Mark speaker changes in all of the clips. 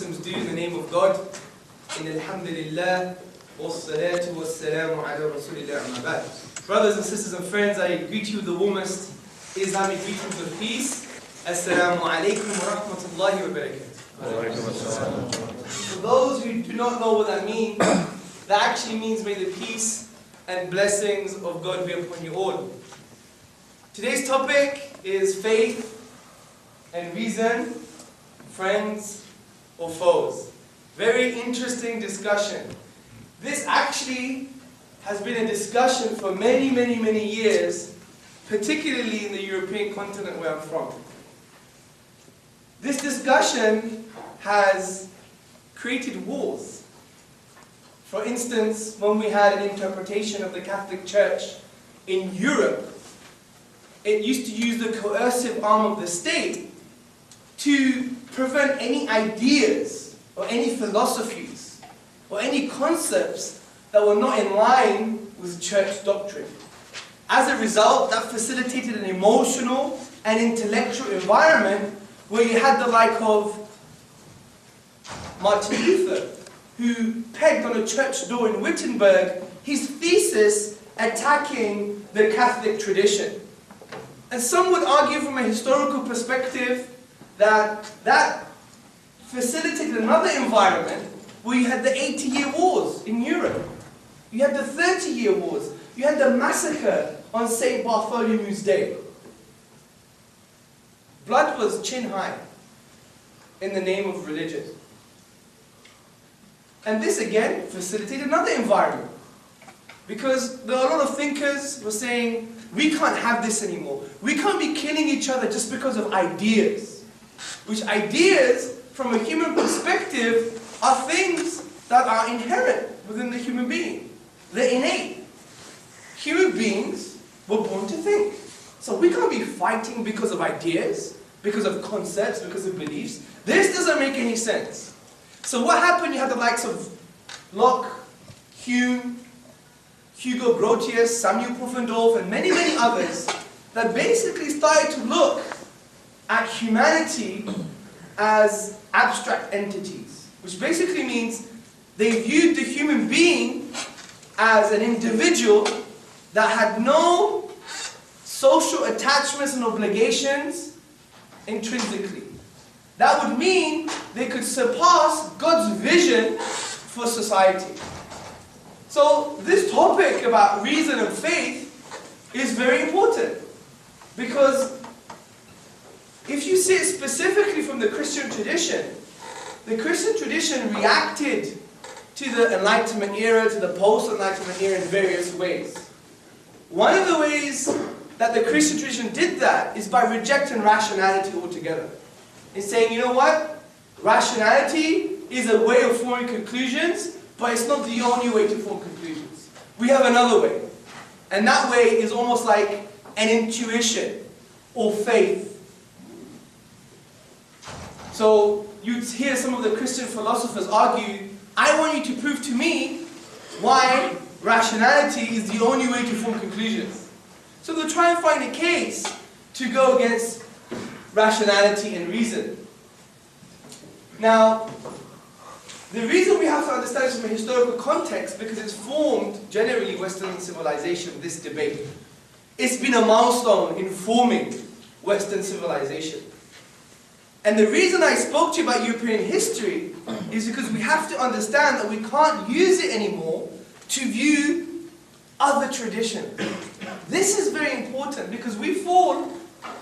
Speaker 1: Muslims do in the name of God. In alhamdulillah, wassalatu wassalamu ala rasulillah amma ba'd. Brothers and sisters and friends, I greet you with the warmest Islamic greetings of peace. Assalamu alaikum wa rahmatullahi wa barakatuh. For those who do not know what that means, that actually means may the peace and blessings of God be upon you all. Today's topic is faith and reason, friends or foes. Very interesting discussion. This actually has been a discussion for many years, particularly in the European continent where I'm from. This discussion has created wars. For instance, when we had an interpretation of the Catholic Church in Europe, it used to use the coercive arm of the state to prevent any ideas or any philosophies or any concepts that were not in line with church doctrine. As a result, that facilitated an emotional and intellectual environment where you had the like of Martin Luther, who pegged on a church door in Wittenberg his thesis attacking the Catholic tradition. And some would argue from a historical perspective that facilitated another environment where you had the 80-year wars in Europe. You had the 30-year wars. You had the massacre on St. Bartholomew's Day. Blood was chin high in the name of religion. And this again facilitated another environment. Because there are a lot of thinkers who were saying, we can't have this anymore. We can't be killing each other just because of ideas. Which ideas, from a human perspective, are things that are inherent within the human being. They're innate. Human beings were born to think. So we can't be fighting because of ideas, because of concepts, because of beliefs. This doesn't make any sense. So what happened? You had the likes of Locke, Hume, Hugo Grotius, Samuel Pufendorf, and many others that basically started to look at humanity as abstract entities, which basically means they viewed the human being as an individual that had no social attachments and obligations intrinsically. That would mean they could surpass God's vision for society. So this topic about reason and faith is very important, because if you see it specifically from the Christian tradition reacted to the Enlightenment era, to the post-Enlightenment era in various ways. One of the ways that the Christian tradition did that is by rejecting rationality altogether. And saying, you know what? Rationality is a way of forming conclusions, but it's not the only way to form conclusions. We have another way. And that way is almost like an intuition or faith. So you'd hear some of the Christian philosophers argue, I want you to prove to me why rationality is the only way to form conclusions. So they'll try and find a case to go against rationality and reason. Now, the reason we have to understand this from a historical context, because it's formed generally Western civilization, this debate. It's been a milestone in forming Western civilization. And the reason I spoke to you about European history is because we have to understand that we can't use it anymore to view other traditions. This is very important because we fall,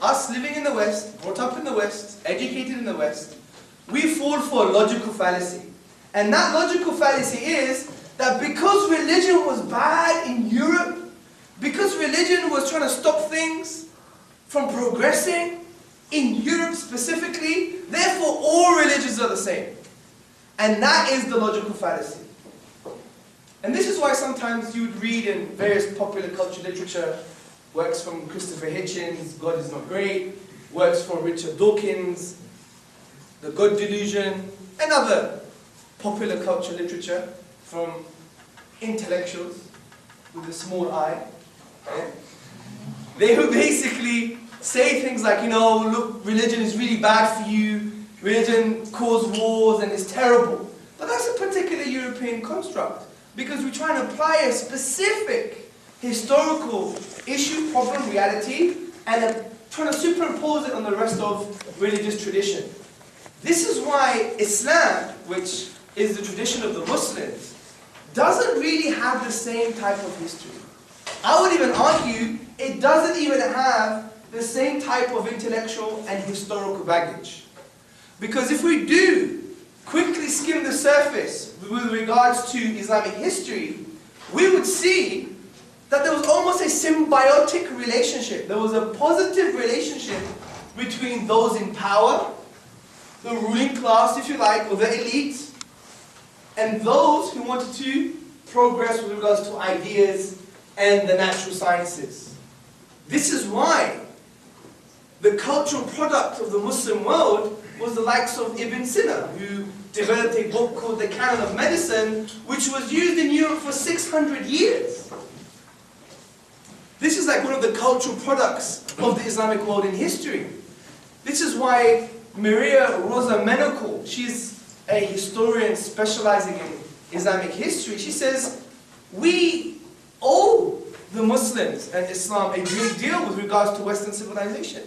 Speaker 1: us living in the West, brought up in the West, educated in the West, we fall for a logical fallacy. And that logical fallacy is that because religion was bad in Europe, because religion was trying to stop things from progressing, in Europe specifically, therefore all religions are the same. And that is the logical fallacy. And this is why sometimes you would read in various popular culture literature, works from Christopher Hitchens, God is Not Great, works from Richard Dawkins, The God Delusion, and other popular culture literature from intellectuals with a small I. They would basically say things like, you know, look, religion is really bad for you, religion caused wars and is terrible. But that's a particular European construct, because we try and apply a specific historical issue, problem, reality, and trying to superimpose it on the rest of religious tradition. This is why Islam, which is the tradition of the Muslims, doesn't really have the same type of history. I would even argue it doesn't even have the same type of intellectual and historical baggage. Because if we do quickly skim the surface with regards to Islamic history, we would see that there was almost a symbiotic relationship. There was a positive relationship between those in power, the ruling class, if you like, or the elite, and those who wanted to progress with regards to ideas and the natural sciences. This is why the cultural product of the Muslim world was the likes of Ibn Sina, who developed a book called The Canon of Medicine, which was used in Europe for 600 years. This is like one of the cultural products of the Islamic world in history. This is why Maria Rosa Menaco, she's a historian specializing in Islamic history, she says, we owe the Muslims and Islam a great deal with regards to Western civilization.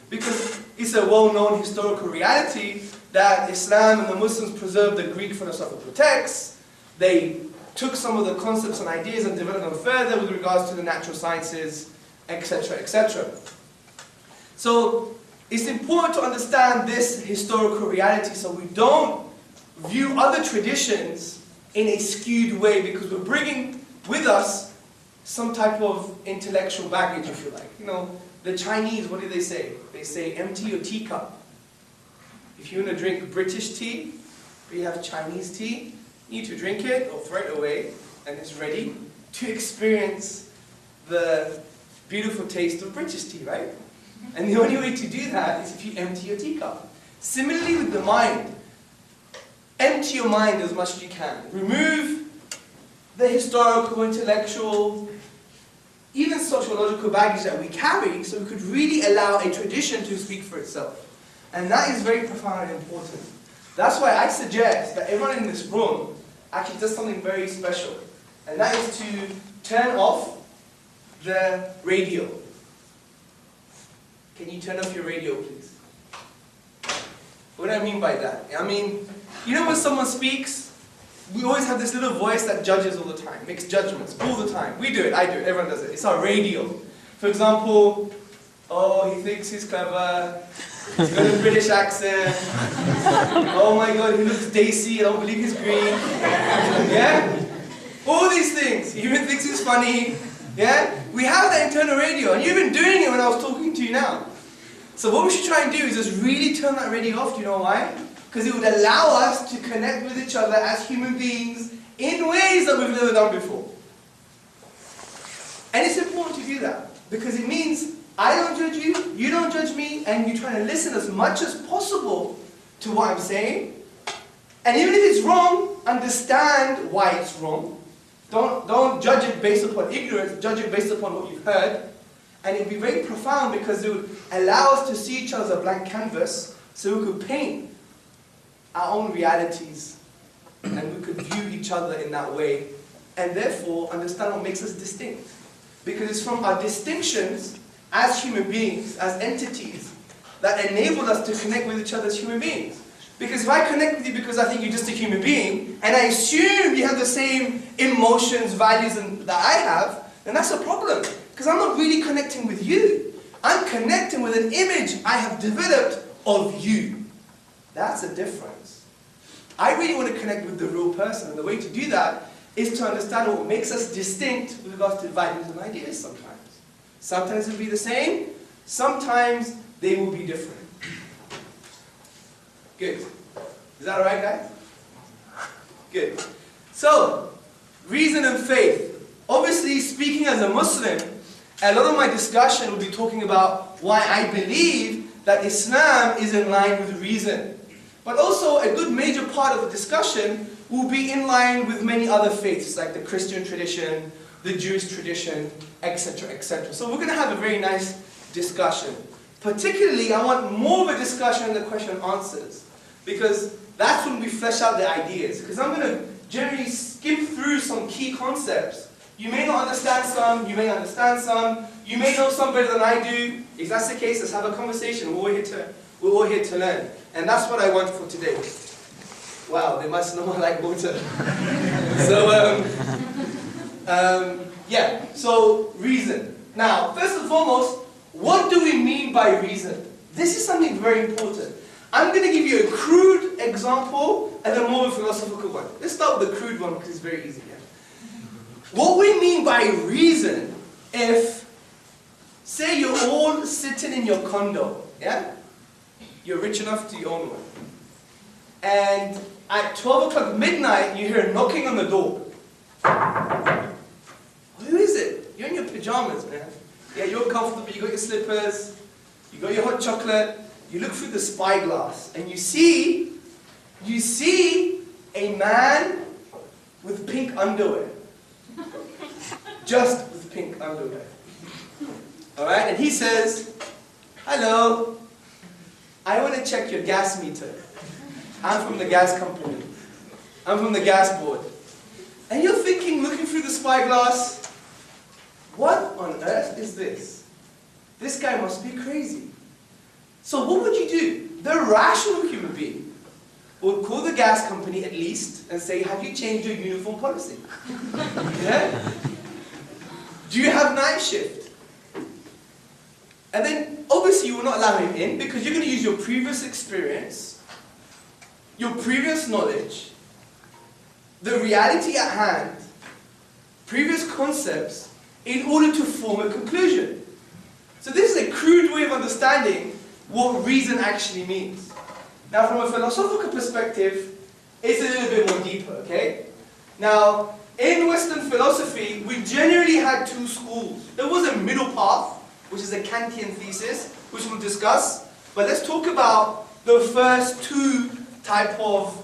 Speaker 1: Because it's a well-known historical reality that Islam and the Muslims preserved the Greek philosophical texts. They took some of the concepts and ideas and developed them further with regards to the natural sciences, etc., etc. So it's important to understand this historical reality so we don't view other traditions in a skewed way, because we're bringing with us some type of intellectual baggage, if you like. You know, the Chinese, what do they say? They say, empty your teacup. If you want to drink British tea, or you have Chinese tea, you need to drink it or throw it away, and it's ready to experience the beautiful taste of British tea, right? And the only way to do that is if you empty your teacup. Similarly with the mind. Empty your mind as much as you can. Remove the historical, intellectual, even sociological baggage that we carry, so we could really allow a tradition to speak for itself. And that is very profound and important. That's why I suggest that everyone in this room actually does something very special. And that is to turn off the radio. Can you turn off your radio, please? What do I mean by that? I mean, you know when someone speaks, we always have this little voice that judges all the time, makes judgments all the time. We do it, I do it, everyone does it. It's our radio. For example, oh, he thinks he's clever, he's got a British accent, oh my god, he looks daisy, I don't believe he's green. Yeah? All these things. He even thinks he's funny. Yeah? We have that internal radio, and you've been doing it when I was talking to you now. So what we should try and do is just really turn that radio off. Do you know why? Because it would allow us to connect with each other as human beings in ways that we've never done before. And it's important to do that, because it means I don't judge you, you don't judge me, and you try to listen as much as possible to what I'm saying. And even if it's wrong, understand why it's wrong. Don't judge it based upon ignorance, judge it based upon what you've heard. And it would be very profound, because it would allow us to see each other as a blank canvas, so we could paint our own realities, and we could view each other in that way, and therefore understand what makes us distinct. Because it's from our distinctions as human beings, as entities, that enable us to connect with each other as human beings. Because if I connect with you because I think you're just a human being, and I assume you have the same emotions, values that I have, then that's a problem. Because I'm not really connecting with you. I'm connecting with an image I have developed of you. That's a difference. I really want to connect with the real person, and the way to do that is to understand what makes us distinct with regards to values and ideas sometimes. Sometimes it'll be the same, sometimes they will be different. Good. Is that alright, guys? Good. So, reason and faith. Obviously, speaking as a Muslim, a lot of my discussion will be talking about why I believe that Islam is in line with reason. But also, a good major part of the discussion will be in line with many other faiths, like the Christian tradition, the Jewish tradition, etc., etc. So we're going to have a very nice discussion. Particularly, I want more of a discussion in the question and answers. because that's when we flesh out the ideas. Because I'm going to generally skim through some key concepts. You may not understand some, you may understand some, you may know some better than I do. If that's the case, let's have a conversation. We're all here to learn. And that's what I want for today. Wow, they must know I like water. Yeah, so reason. Now, first and foremost, what do we mean by reason? This is something very important. I'm going to give you a crude example and then more of a philosophical one. Let's start with the crude one because it's very easy. Yeah? What we mean by reason, if, say you're all sitting in your condo, yeah? You're rich enough to own one. And at 12 o'clock midnight, you hear knocking on the door. Who is it? You're in your pajamas, man. Yeah, you're comfortable, you got your slippers, you got your hot chocolate, you look through the spyglass, and you see a man with pink underwear. Just with pink underwear. Alright, and he says, hello, I want to check your gas meter. I'm from the gas company. I'm from the gas board. And you're thinking, looking through the spyglass, what on earth is this? This guy must be crazy. So what would you do? The rational human being would call the gas company at least and say, have you changed your uniform policy? Yeah? Do you have night shift? And then obviously you will not allow him in because you're going to use your previous experience, your previous knowledge, the reality at hand, previous concepts, in order to form a conclusion. So this is a crude way of understanding what reason actually means. Now from a philosophical perspective, it's a little bit more deeper, okay? Now, in Western philosophy, we generally had two schools. There was a middle path, which is a Kantian thesis, which we'll discuss. But let's talk about the first two type of...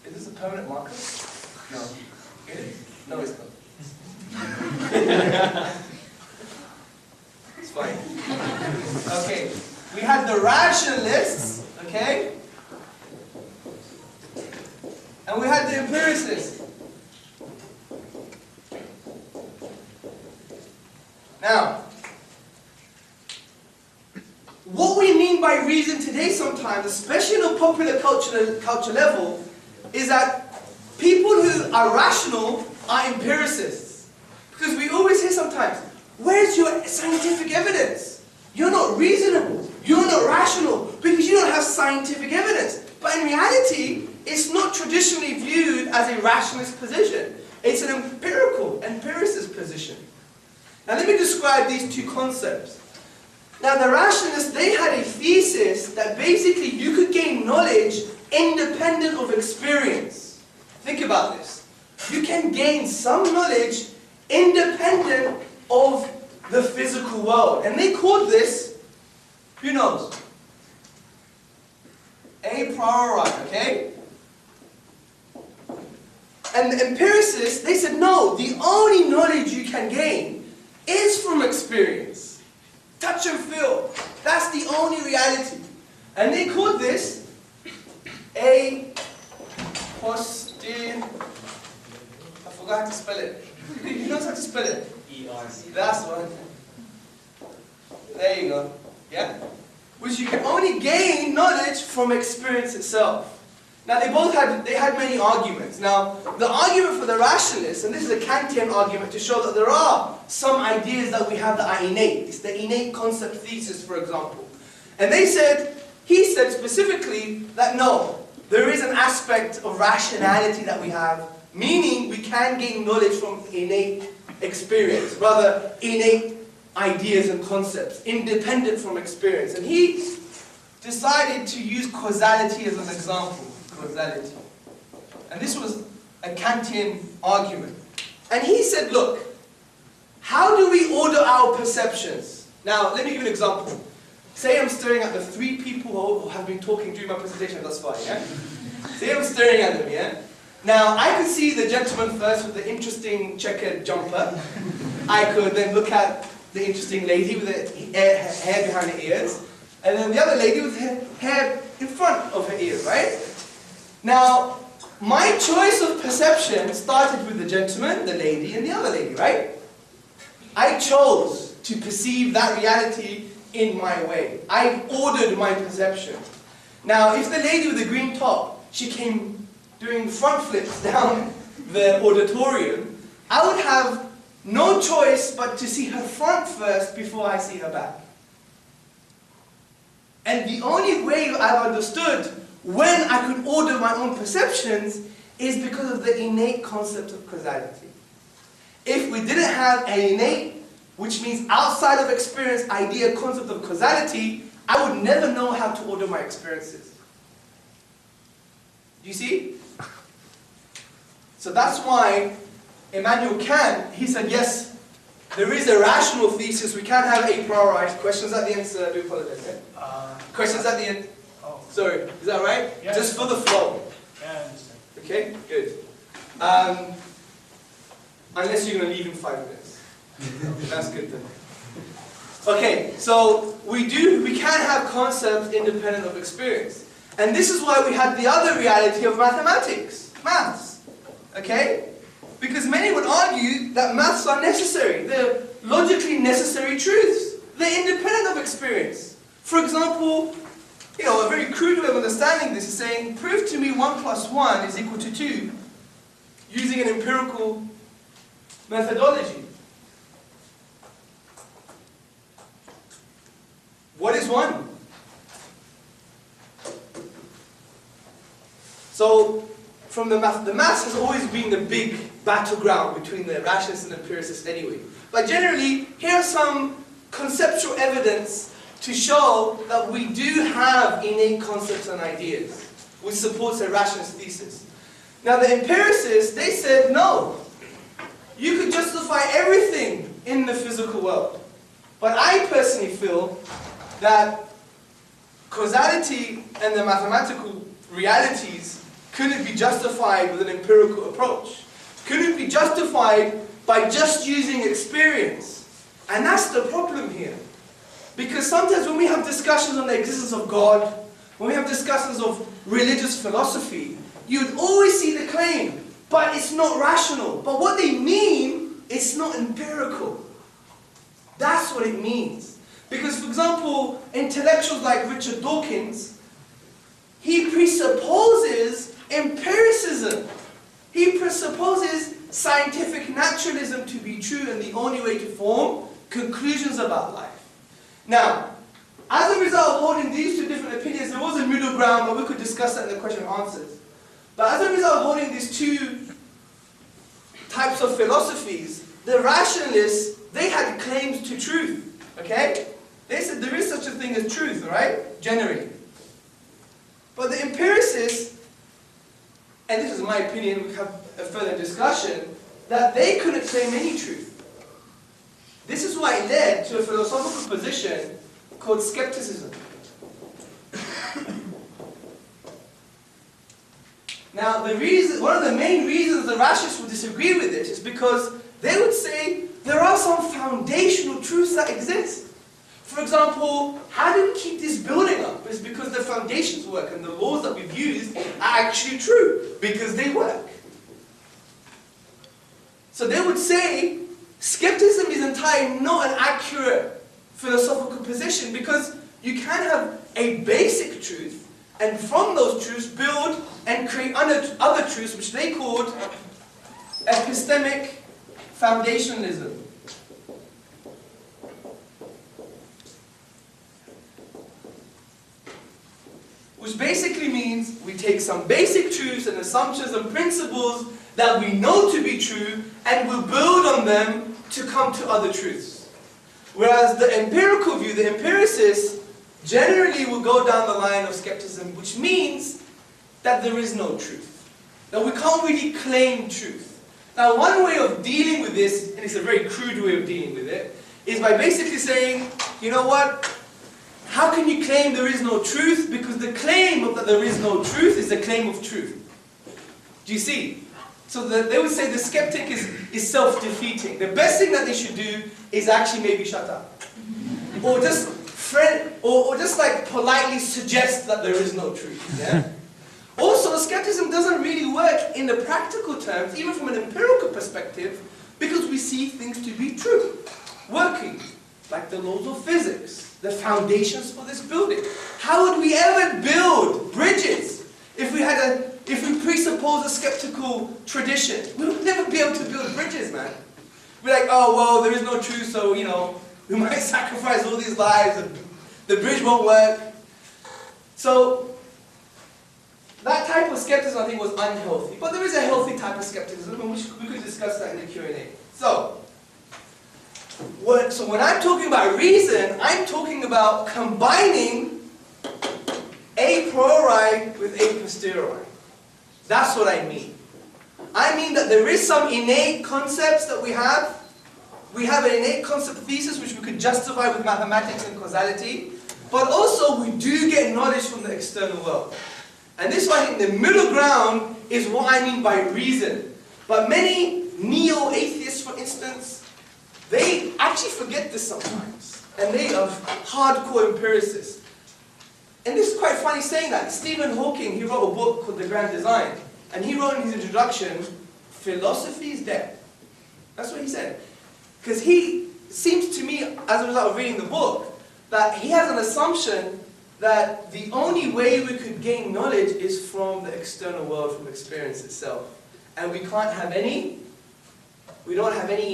Speaker 1: Is this a permanent marker? No. It is? No, it's not. It's fine. Okay. We had the rationalists, okay? And we had the empiricists. Now, what we mean by reason today sometimes, especially on a popular culture level, is that people who are rational are empiricists. Because we always hear sometimes, where's your scientific evidence? You're not reasonable. You're not rational because you don't have scientific evidence. But in reality, it's not traditionally viewed as a rationalist position. It's an empiricist position. Now let me describe these two concepts. Now the rationalists, they had a thesis that basically you could gain knowledge independent of experience. Think about this. You can gain some knowledge independent of the physical world. And they called this, who knows? A priori, okay? And the empiricists, they said, no, the only knowledge you can gain is from experience. Touch and feel. That's the only reality. And they called this a postin... I forgot how to spell it. Who knows how to spell it? E-R-C. That's one. There you go. Yeah? Which you can only gain knowledge from experience itself. Now they had many arguments. Now the argument for the rationalists, and this is a Kantian argument to show that there are some ideas that we have that are innate. It's the innate concept thesis, for example. And he said specifically that no, there is an aspect of rationality that we have, meaning we can gain knowledge from innate experience, rather innate ideas and concepts, independent from experience. And he decided to use causality as an example. Causality. And this was a Kantian argument. And he said, look, how do we order our perceptions? Now, let me give you an example. Say I'm staring at the three people who have been talking during my presentation thus far, yeah? Say I'm staring at them, yeah? Now, I could see the gentleman first with the interesting checkered jumper. I could then look at the interesting lady with the hair behind the ears. And then the other lady with her hair in front of her ear, right? Now, my choice of perception started with the gentleman, the lady, and the other lady, right? I chose to perceive that reality in my way. I ordered my perception. Now, if the lady with the green top, she came doing front flips down the auditorium, I would have no choice but to see her front first before I see her back. And the only way I've understood when I could order my own perceptions is because of the innate concept of causality. If we didn't have an innate, which means outside of experience, idea, concept of causality, I would never know how to order my experiences. Do you see? So that's why Immanuel Kant, he said, yes, there is a rational thesis. We can't have a priorized. Questions at the end, sir? I do apologize. Yeah? Questions at the end?
Speaker 2: Oh.
Speaker 1: Sorry, is that right?
Speaker 2: Yeah,
Speaker 1: just for the flow.
Speaker 2: Yeah, I understand.
Speaker 1: Okay, good. Unless you're going to leave in 5 minutes. That's good then. Okay, so we can have concepts independent of experience. And this is why we had the other reality of mathematics, maths. Okay? Because many would argue that maths are necessary. They're logically necessary truths. They're independent of experience. For example, a very crude way of understanding this is saying, prove to me 1 plus 1 is equal to 2 using an empirical methodology. What is 1? So, from the maths has always been the big battleground between the rationalists and empiricists anyway. But generally, here are some conceptual evidence to show that we do have innate concepts and ideas, which supports a rationalist thesis. Now the empiricists, they said, no, you could justify everything in the physical world. But I personally feel that causality and the mathematical realities couldn't be justified with an empirical approach. Couldn't be justified by just using experience. And that's the problem here. Because sometimes when we have discussions on the existence of God, when we have discussions of religious philosophy, you'd always see the claim, but it's not rational. But what they mean, it's not empirical. That's what it means. Because, for example, intellectuals like Richard Dawkins, he presupposes empiricism. He presupposes scientific naturalism to be true and the only way to form conclusions about life. Now, as a result of holding these two different opinions, there was a middle ground, but we could discuss that in the question and answers. But as a result of holding these two types of philosophies, the rationalists, they had claims to truth. Okay? They said there is such a thing as truth, right? Generally. But the empiricists, and this is my opinion, we have a further discussion, that they couldn't claim any truth. This is why it led to a philosophical position called skepticism. Now, one of the main reasons the rationalists would disagree with this is because they would say there are some foundational truths that exist. For example, how do we keep this building up? It's because the foundations work and the laws that we've used are actually true because they work. So they would say skepticism is entirely not an accurate philosophical position because you can have a basic truth and from those truths build and create other truths which they called epistemic foundationalism. Which basically means we take some basic truths and assumptions and principles that we know to be true and we'll build on them to come to other truths. Whereas the empirical view, the empiricists, generally will go down the line of skepticism, which means that there is no truth. That we can't really claim truth. Now one way of dealing with this, and it's a very crude way of dealing with it, is by basically saying, you know what? How can you claim there is no truth? Because the claim of that there is no truth is the claim of truth. Do you see? So they would say the skeptic is self-defeating. The best thing that they should do is actually maybe shut up. Or just or just like politely suggest that there is no truth. Yeah? Also, skepticism doesn't really work in the practical terms, even from an empirical perspective, because we see things to be true, working, like the laws of physics, the foundations for this building. How would we ever build bridges if we presuppose a skeptical tradition? We would never be able to build bridges, man. We're like, oh, well, there is no truth, so, you know, we might sacrifice all these lives, and the bridge won't work. So, that type of skepticism, I think, was unhealthy. But there is a healthy type of skepticism, and we could discuss that in the Q&A. So when I'm talking about reason, I'm talking about combining a priori with a posteriori. That's what I mean. I mean that there is some innate concepts that we have. We have an innate concept thesis which we could justify with mathematics and causality. But also we do get knowledge from the external world. And this one, the middle ground, is what I mean by reason. But many neo-atheists, for instance, they actually forget this sometimes. And they are hardcore empiricists. And this is quite funny saying that. Stephen Hawking, he wrote a book called The Grand Design. And he wrote in his introduction, philosophy is dead. That's what he said. Because he seems to me, as a result of reading the book, that he has an assumption that the only way we could gain knowledge is from the external world, from experience itself. And we don't have any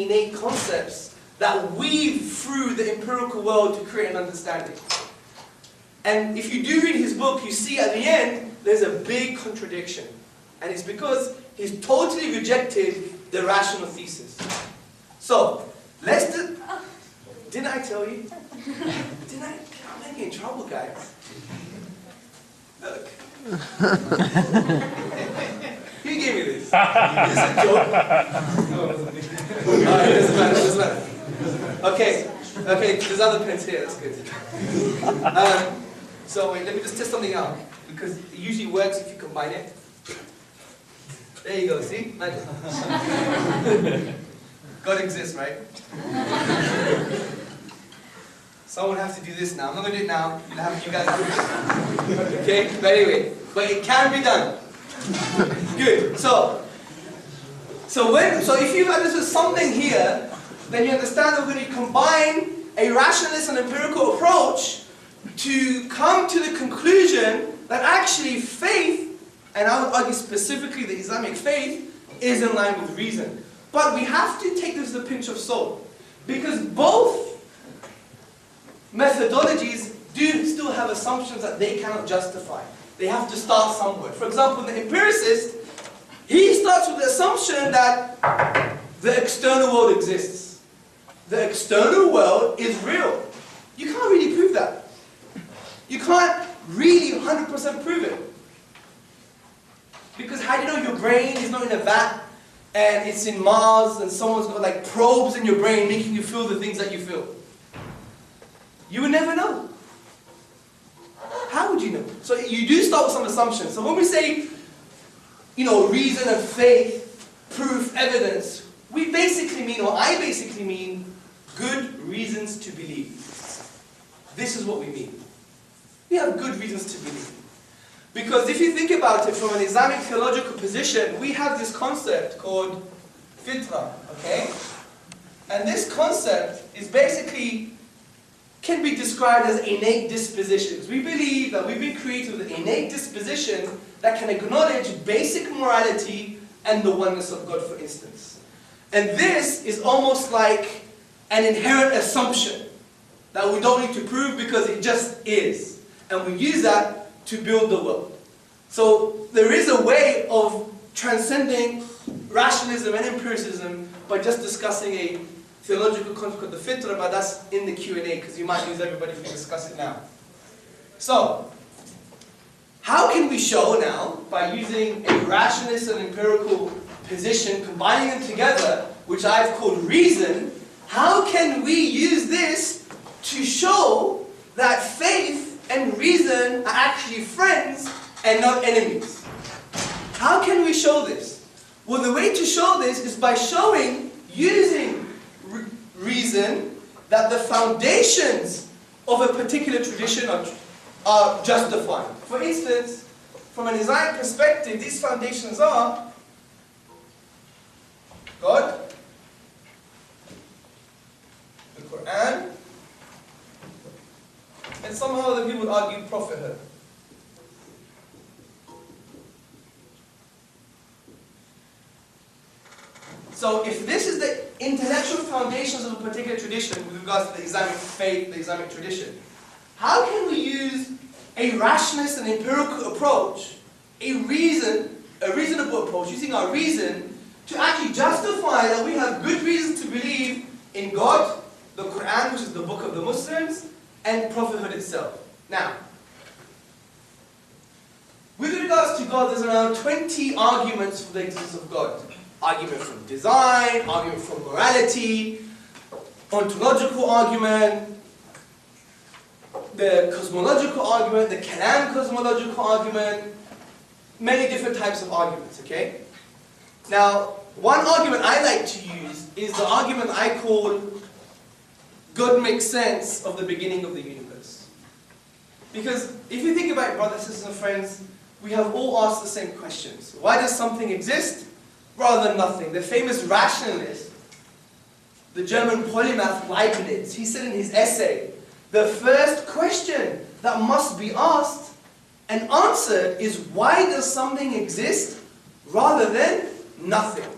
Speaker 1: innate concepts that weave through the empirical world to create an understanding. And if you do read his book, you see at the end, there's a big contradiction. And it's because he's totally rejected the rational thesis. So, didn't I tell you? I'm making trouble, guys. Look. Who gave me this? Is this a joke? Alright, it doesn't matter. Okay, there's other pens here, that's good. So wait, let me just test something out. Because it usually works if you combine it. There you go, see? Magic. God exists, right? Someone has to do this now. I'm not going to do it now. You guys do it. Okay? But anyway, but it can be done. Good. So if you've understood something here, then you understand that we're going to combine a rationalist and empirical approach to come to the conclusion that actually faith, and I would argue specifically the Islamic faith, is in line with reason. But we have to take this with a pinch of salt, because both methodologies do still have assumptions that they cannot justify. They have to start somewhere. For example, the empiricist, he starts with the assumption that the external world exists. The external world is real. You can't really prove that. You can't really 100% prove it. Because how do you know your brain is not in a vat and it's in Mars and someone's got like probes in your brain making you feel the things that you feel? You would never know. How would you know? So you do start with some assumptions. So when we say, reason and faith, proof, evidence, we basically mean, or I basically mean, good reasons to believe. This is what we mean. We have good reasons to believe. Because if you think about it from an Islamic theological position, we have this concept called fitra, okay? And this concept is basically, can be described as innate dispositions. We believe that we've been created with an innate disposition that can acknowledge basic morality and the oneness of God, for instance. And this is almost like an inherent assumption that we don't need to prove because it just is. And we use that to build the world. So there is a way of transcending rationalism and empiricism by just discussing a theological concept called the fitra, but that's in the Q&A because you might lose everybody if we discuss it now. So, how can we show now, by using a rationalist and empirical position, combining them together, which I've called reason, how can we use this to show that faith and reason are actually friends and not enemies? How can we show this? Well, the way to show this is by showing, using reason, that the foundations of a particular tradition are justified. For instance, from an Islamic perspective, these foundations are God, the Quran, and somehow the people would argue prophethood. So if this is the intellectual foundations of a particular tradition with regards to the Islamic faith, the Islamic tradition, how can we use a rationalist and empirical approach, a reasonable approach, using our reason to actually justify that we have good reasons to believe in God, the Quran, which is the book of the Muslims, and prophethood itself? Now, with regards to God, there's around 20 arguments for the existence of God. Argument from design, argument from morality, ontological argument, the cosmological argument, the Kalam cosmological argument, many different types of arguments, okay? Now, one argument I like to use is the argument I call God makes sense of the beginning of the universe. Because if you think about it, brothers, sisters, and friends, we have all asked the same questions. Why does something exist rather than nothing? The famous rationalist, the German polymath Leibniz, he said in his essay, the first question that must be asked and answered is, why does something exist rather than nothing?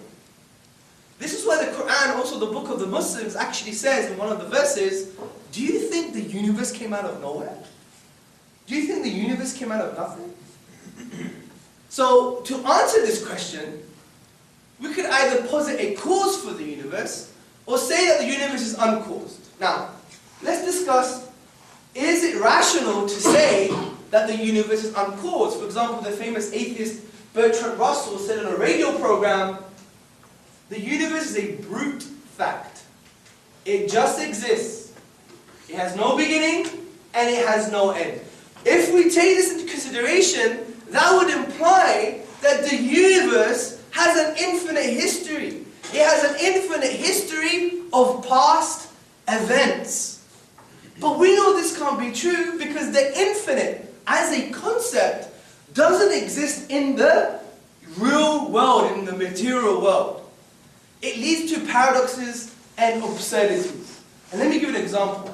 Speaker 1: This is why the Quran, also the book of the Muslims, actually says in one of the verses, do you think the universe came out of nowhere? Do you think the universe came out of nothing? So, to answer this question, we could either posit a cause for the universe, or say that the universe is uncaused. Now, let's discuss, is it rational to say that the universe is uncaused? For example, the famous atheist Bertrand Russell said in a radio program, the universe is a brute fact. It just exists. It has no beginning, and it has no end. If we take this into consideration, that would imply that the universe has an infinite history. It has an infinite history of past events. But we know this can't be true because the infinite, as a concept, doesn't exist in the real world, in the material world. It leads to paradoxes and absurdities. And let me give an example.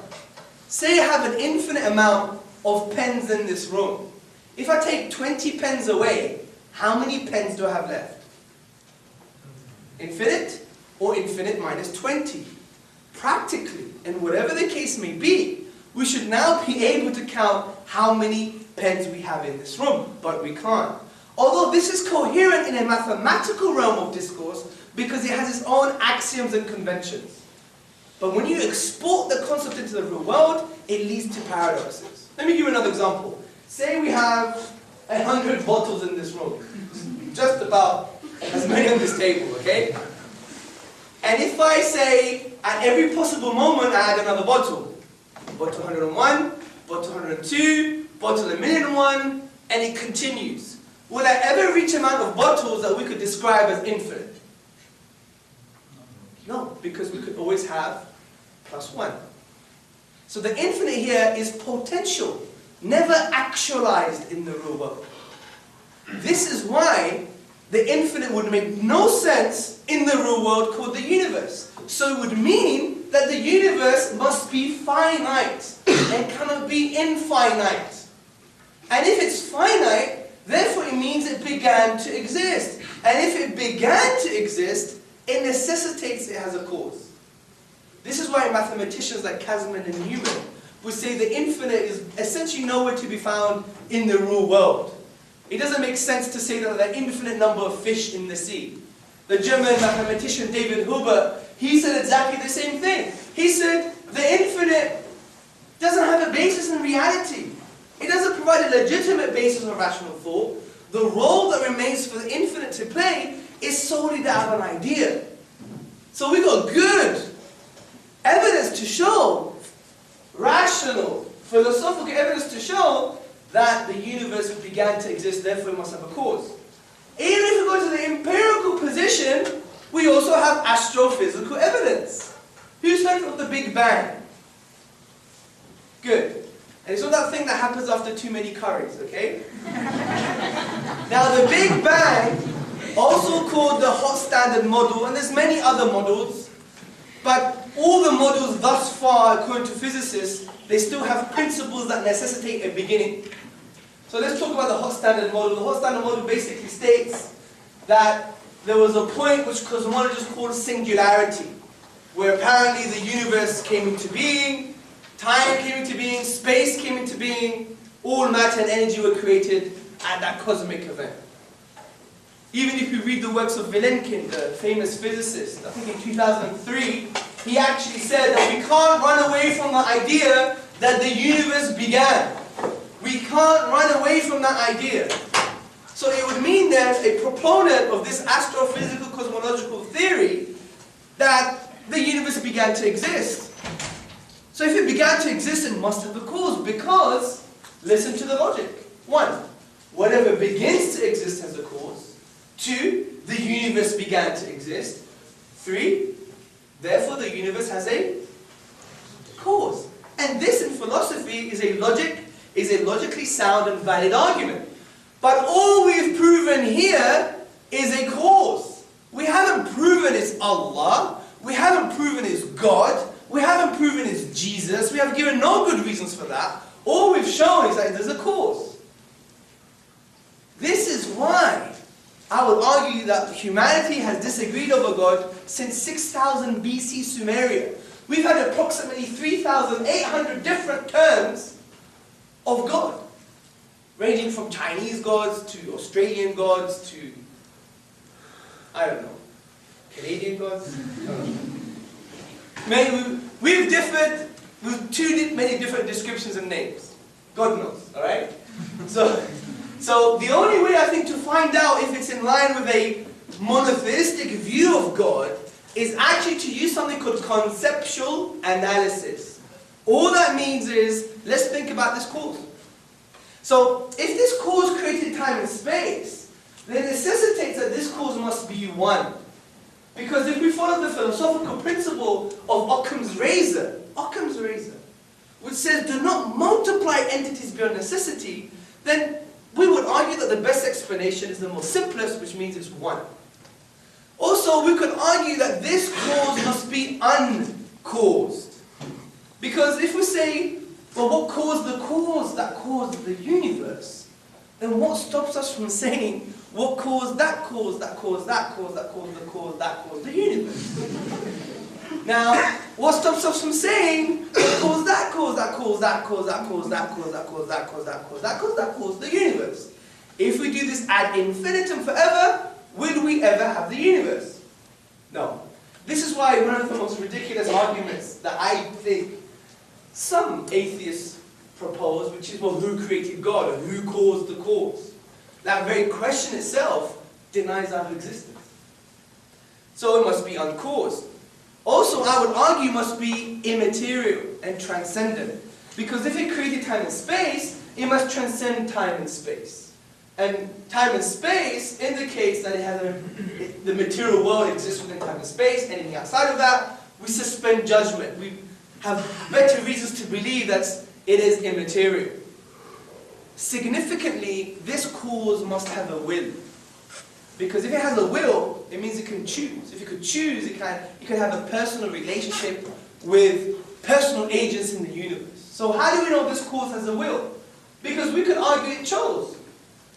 Speaker 1: Say I have an infinite amount of pens in this room. If I take 20 pens away, how many pens do I have left? Infinite or infinite minus 20? Practically, and whatever the case may be, we should now be able to count how many pens we have in this room, but we can't. Although this is coherent in a mathematical realm of discourse because it has its own axioms and conventions. But when you export the concept into the real world, it leads to paradoxes. Let me give you another example. Say we have 100 bottles in this room. Just about as many on this table, okay? And if I say, at every possible moment, I add another bottle. Bottle 101, bottle 102, bottle 1,000,001, and it continues. Will I ever reach an amount of bottles that we could describe as infinite? No, because we could always have plus one. So the infinite here is potential, never actualized in the real world. This is why the infinite would make no sense in the real world called the universe. So it would mean that the universe must be finite and cannot be infinite. And if it's finite, therefore it means it began to exist. And if it began to exist, it necessitates it has a cause. This is why mathematicians like Kazman and Humour would say the infinite is essentially nowhere to be found in the real world. It doesn't make sense to say that there are an infinite number of fish in the sea. The German mathematician David Huber, he said exactly the same thing. He said the infinite doesn't have a basis in reality. It doesn't provide a legitimate basis of rational thought. The role that remains for the infinite to play is solely that of an idea. So we got good evidence to show, rational, philosophical evidence to show that the universe began to exist, therefore it must have a cause. Even if we go to the empirical position, we also have astrophysical evidence. Who's heard of the Big Bang? Good. And it's not that thing that happens after too many curries, okay? Now the Big Bang, also called the hot standard model, and there's many other models, but all the models thus far, according to physicists, they still have principles that necessitate a beginning. So let's talk about the hot standard model. The hot standard model basically states that there was a point which cosmologists call singularity, where apparently the universe came into being, time came into being, space came into being, all matter and energy were created at that cosmic event. Even if you read the works of Vilenkin, the famous physicist, I think in 2003, he actually said that we can't run away from the idea that the universe began. We can't run away from that idea. So it would mean that a proponent of this astrophysical cosmological theory that the universe began to exist. So if it began to exist, it must have a cause, because, listen to the logic. 1, whatever begins to exist has a cause. 2, the universe began to exist. 3, therefore the universe has a cause. And this in philosophy is a logically sound and valid argument. But all we've proven here is a cause. We haven't proven it's Allah. We haven't proven it's God. We haven't proven it's Jesus. We have given no good reasons for that. All we've shown is that there's a cause. This is why I would argue that humanity has disagreed over God since 6000 BC Sumeria. We've had approximately 3,800 different terms of God, ranging from Chinese gods to Australian gods to, I don't know, Canadian gods. We've differed with many different descriptions and names. God knows, alright? So the only way I think to find out if it's in line with a monotheistic view of God is actually to use something called conceptual analysis. All that means is, let's think about this cause. So if this cause created time and space, then it necessitates that this cause must be one. Because if we follow the philosophical principle of Occam's razor, which says do not multiply entities beyond necessity, then we would argue that the best explanation is the most simplest, which means it's one. Also, we could argue that this cause must be uncaused. Because if we say, well, what caused the cause that caused the universe? Then what stops us from saying, what caused that cause that caused that cause that caused the cause that caused the universe? Now, what stops us from saying, what caused that cause that caused that cause that caused that cause that caused that cause that caused that cause that caused the universe? If we do this ad infinitum forever, will we ever have the universe? No. This is why one of the most ridiculous arguments that I think some atheists propose, which is, well, who created God, or who caused the cause? That very question itself denies our existence. So it must be uncaused. Also, I would argue must be immaterial and transcendent. Because if it created time and space, it must transcend time and space. And time and space indicates that the material world exists within time and space. Anything outside of that, we suspend judgment. We have better reasons to believe that it is immaterial. Significantly, this cause must have a will. Because if it has a will, it means it can choose. If it could choose, it can have a personal relationship with personal agents in the universe. So how do we know this cause has a will? Because we could argue it chose.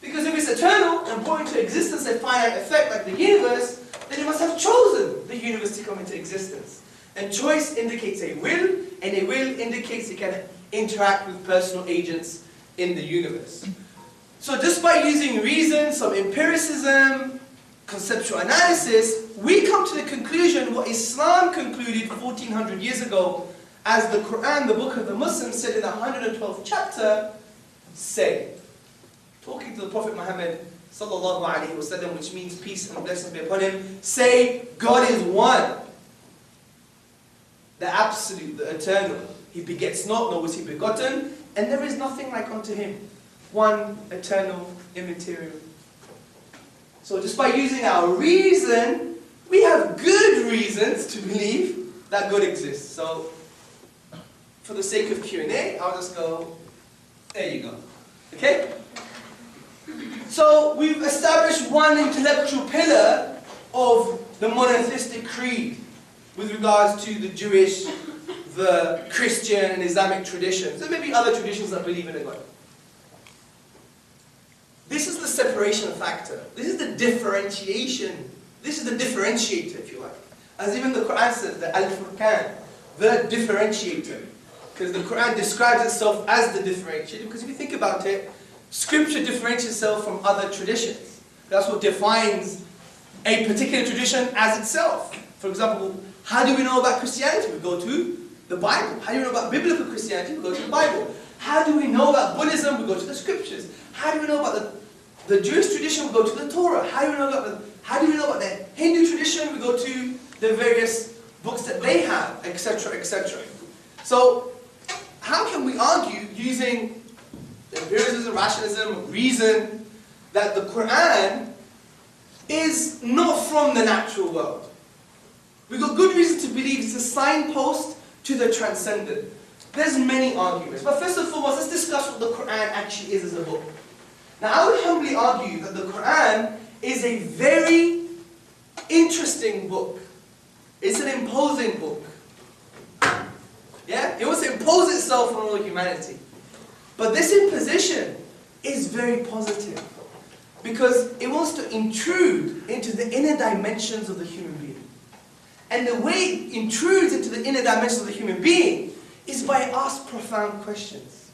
Speaker 1: Because if it's eternal and brought into existence a finite effect like the universe, then it must have chosen the universe to come into existence. And choice indicates a will, and a will indicates it can interact with personal agents in the universe. So just by using reason, some empiricism, conceptual analysis, we come to the conclusion what Islam concluded 1400 years ago, as the Quran, the book of the Muslims, said in the 112th chapter, say, talking to the Prophet Muhammad sallallahu alaihi wasallam, which means peace and blessings be upon him, say, God is one. The absolute, the eternal. He begets not, nor was he begotten, and there is nothing like unto him. One, eternal, immaterial. So just by using our reason, we have good reasons to believe that God exists. So, for the sake of Q&A, I'll just go, there you go. Okay? So we've established one intellectual pillar of the monotheistic creed with regards to the Jewish, the Christian and Islamic traditions. There may be other traditions that believe in a God. This is the separation factor. This is the differentiation. This is the differentiator, if you like. As even the Quran says, the Al-Furqan, the differentiator. Because the Quran describes itself as the differentiator. Because if you think about it, Scripture differentiates itself from other traditions. That's what defines a particular tradition as itself. For example, how do we know about Christianity? We go to the Bible. How do we know about biblical Christianity? We go to the Bible. How do we know about Buddhism? We go to the Scriptures. How do we know about the Jewish tradition? We go to the Torah. How do we know about the Hindu tradition? We go to the various books that they have, etc., etc. So, how can we argue using empiricism, rationalism, reason, that the Quran is not from the natural world? We've got good reason to believe it's a signpost to the transcendent. There's many arguments, but first and foremost, let's discuss what the Quran actually is as a book. Now, I would humbly argue that the Quran is a very interesting book. It's an imposing book. Yeah? It wants to impose itself on all humanity. But this imposition is very positive because it wants to intrude into the inner dimensions of the human being. And the way it intrudes into the inner dimensions of the human being is by asking profound questions.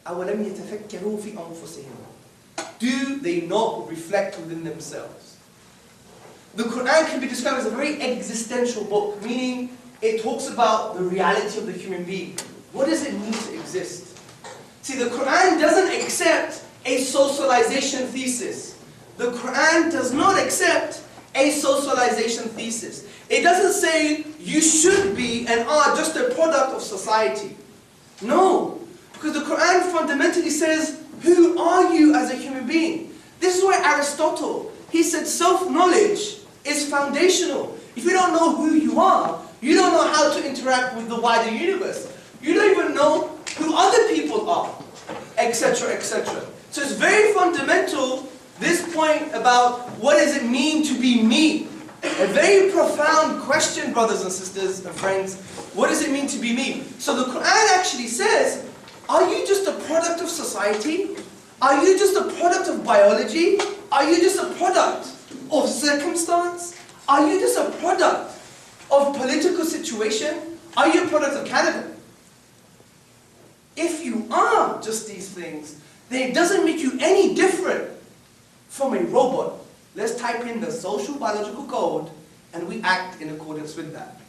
Speaker 1: أَوَلَمْ يَتَفَكَّرُوا فِي أَنفُسِهِمْ? Do they not reflect within themselves? The Quran can be described as a very existential book, meaning it talks about the reality of the human being. What does it mean to exist? See, the Quran doesn't accept a socialization thesis. The Quran does not accept a socialization thesis. It doesn't say you should be and are just a product of society. No. Because the Quran fundamentally says, who are you as a human being? This is why Aristotle, he said self-knowledge is foundational. If you don't know who you are, you don't know how to interact with the wider universe. You don't even know who other people are, etc., etc. So it's very fundamental, this point about what does it mean to be me? A very profound question, brothers and sisters and friends. What does it mean to be me? So the Quran actually says, are you just a product of society? Are you just a product of biology? Are you just a product of circumstance? Are you just a product of political situation? Are you a product of Canada? If you are just these things, then it doesn't make you any different from a robot. Let's type in the social biological code and we act in accordance with that.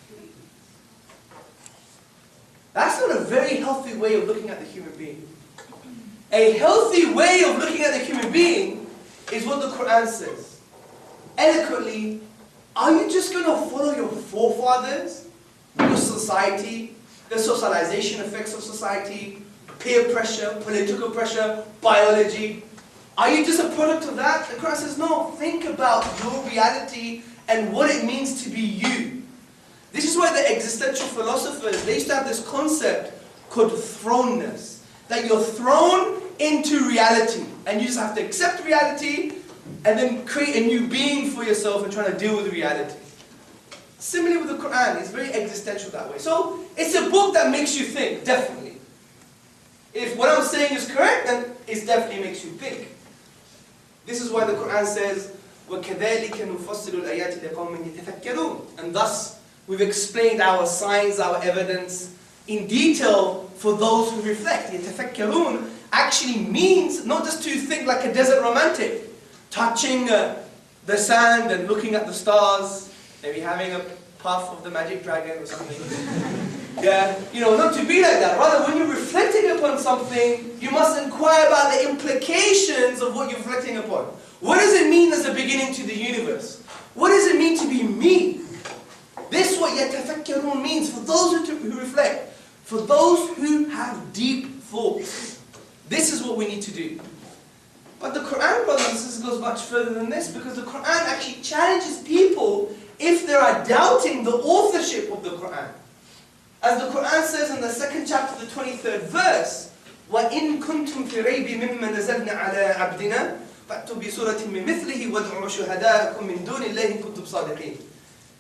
Speaker 1: That's not a very healthy way of looking at the human being. A healthy way of looking at the human being is what the Quran says. Eloquently, are you just going to follow your forefathers? Your society, the socialization effects of society, peer pressure, political pressure, biology. Are you just a product of that? The Quran says, no, think about your reality and what it means to be you. This is why the existential philosophers, they used to have this concept called thrownness. That you're thrown into reality. And you just have to accept reality and then create a new being for yourself and try to deal with reality. Similarly with the Quran, it's very existential that way. So, it's a book that makes you think, definitely. If what I'm saying is correct, then it definitely makes you think. This is why the Quran says, وَكَذَلِكَ نُفَصِّلُ الْآيَاتِ لِقَوْمٍ يَتَفَكَّرُونَ. And thus, we've explained our signs, our evidence in detail for those who reflect. يَتَفَكَّرُونَ actually means not just to think like a desert romantic, touching the sand and looking at the stars, maybe having a puff of the magic dragon or something. Yeah, not to be like that. Rather, when you're reflecting upon something, you must inquire about the implications of what you're reflecting upon. What does it mean as a beginning to the universe? What does it mean to be me? This is what يَتَفَكَّرُونَ means for those who reflect, for those who have deep thoughts. This is what we need to do. But the Quran, brothers and sisters, goes much further than this, because the Quran actually challenges people if they are doubting the authorship of the Quran. As the Quran says in the 2nd chapter, the 23rd verse, وَإِن كُنْتُمْ فِي رَيْبٍ مِمَّا نَزَلْنَا عَلَىٰ عَبْدِنَا فَأْتُوا بِسُورَةٍ مِّن مِثْلِهِ وَادْعُوا شُهَدَاءَكُم مِّن دُونِ اللَّهِ إِن كُنتُمْ صَادِقِينَ.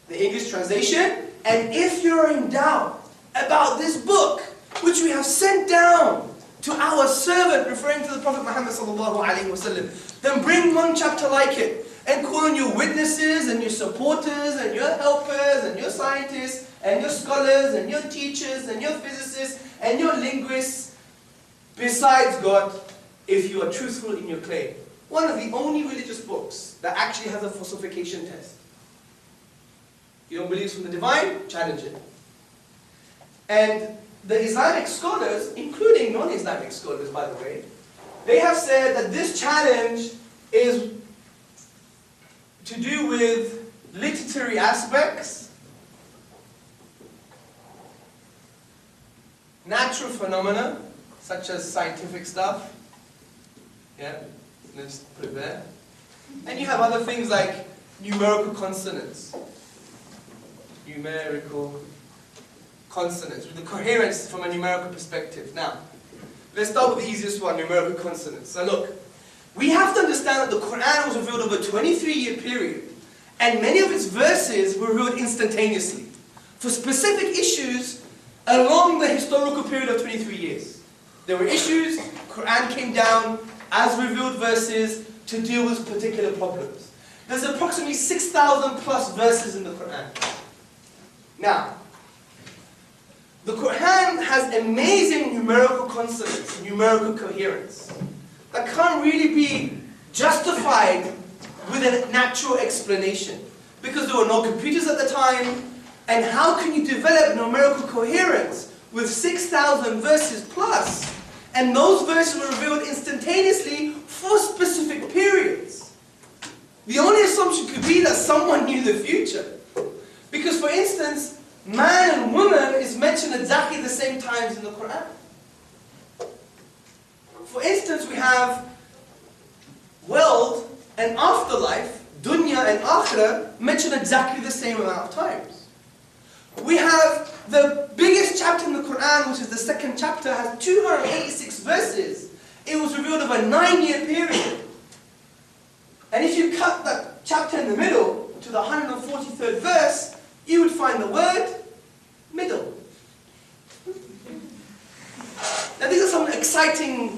Speaker 1: The English translation, and if you're in doubt about this book, which we have sent down to our servant, referring to the Prophet Muhammad sallallahu alaihi wasallam, then bring one chapter like it, and call on your witnesses, and your supporters, and your helpers, and your scientists, and your scholars, and your teachers, and your physicists, and your linguists, besides God, if you are truthful in your claim. One of the only religious books that actually has a falsification test. You don't believe it's from the divine? Challenge it. And the Islamic scholars, including non-Islamic scholars by the way, they have said that this challenge is to do with literary aspects, natural phenomena, such as scientific stuff. Yeah, let's put it there. And you have other things like numerical consonants. Numerical consonants, with the coherence from a numerical perspective. Now, let's start with the easiest one, numerical consonants. So look, we have to understand that the Quran was revealed over a 23-year period, and many of its verses were revealed instantaneously for specific issues along the historical period of 23 years. There were issues, Quran came down as revealed verses to deal with particular problems. There's approximately 6,000 plus verses in the Quran. Now, the Quran has amazing numerical consonants, numerical coherence, that can't really be justified with a natural explanation. Because there were no computers at the time, and how can you develop numerical coherence with 6,000 verses plus, and those verses were revealed instantaneously for specific periods? The only assumption could be that someone knew the future. Because for instance, man and woman is mentioned exactly the same times in the Quran. For instance, we have world and afterlife, dunya and akhirah, mentioned exactly the same amount of times. We have the biggest chapter in the Quran, which is the 2nd chapter, has 286 verses. It was revealed over a 9-year period. And if you cut that chapter in the middle to the 143rd verse, you would find the word middle. Now these are some exciting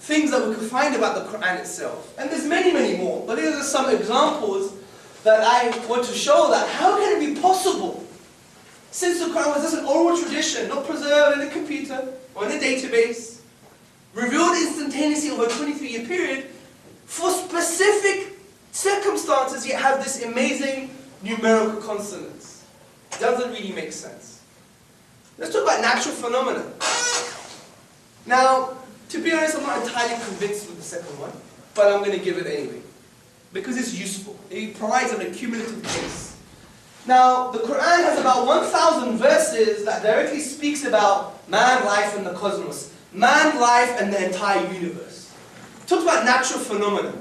Speaker 1: things that we could find about the Quran itself. And there's many, many more. But these are some examples that I want to show that how can it be possible, since the Quran was just an oral tradition, not preserved in a computer or in a database, revealed instantaneously over a 23-year period, for specific circumstances yet have this amazing numerical consonants. Doesn't really make sense. Let's talk about natural phenomena. Now, to be honest, I'm not entirely convinced with the second one, but I'm going to give it anyway, because it's useful. It provides an accumulative case. Now, the Quran has about 1,000 verses that directly speaks about man, life, and the cosmos. Man, life, and the entire universe. It talks about natural phenomena.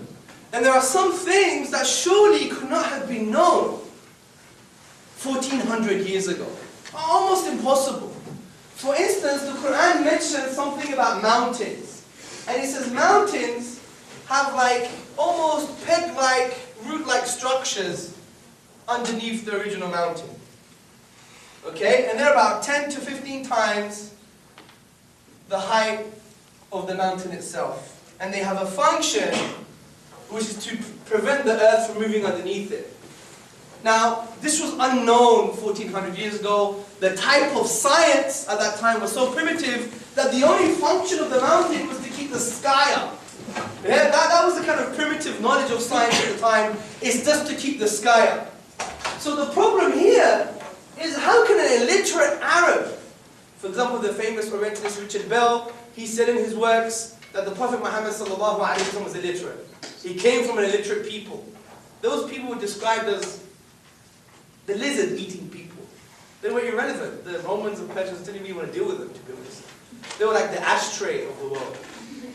Speaker 1: And there are some things that surely could not have been known 1,400 years ago. Almost impossible. For instance, the Quran mentions something about mountains. And it says mountains have like almost peg-like, root-like structures underneath the original mountain. Okay? And they're about 10 to 15 times the height of the mountain itself. And they have a function which is to prevent the earth from moving underneath it. Now, this was unknown 1,400 years ago. The type of science at that time was so primitive that the only function of the mountain was to keep the sky up. Yeah, that was the kind of primitive knowledge of science at the time, is just to keep the sky up. So the problem here is, how can an illiterate Arab, for example, the famous Orientalist Richard Bell, he said in his works that the Prophet Muhammad sallallahu alaihi wasallam was illiterate. He came from an illiterate people. Those people were described as the lizard-eating people. They were irrelevant. The Romans and Persians didn't even want to deal with them, to be honest. They were like the ashtray of the world,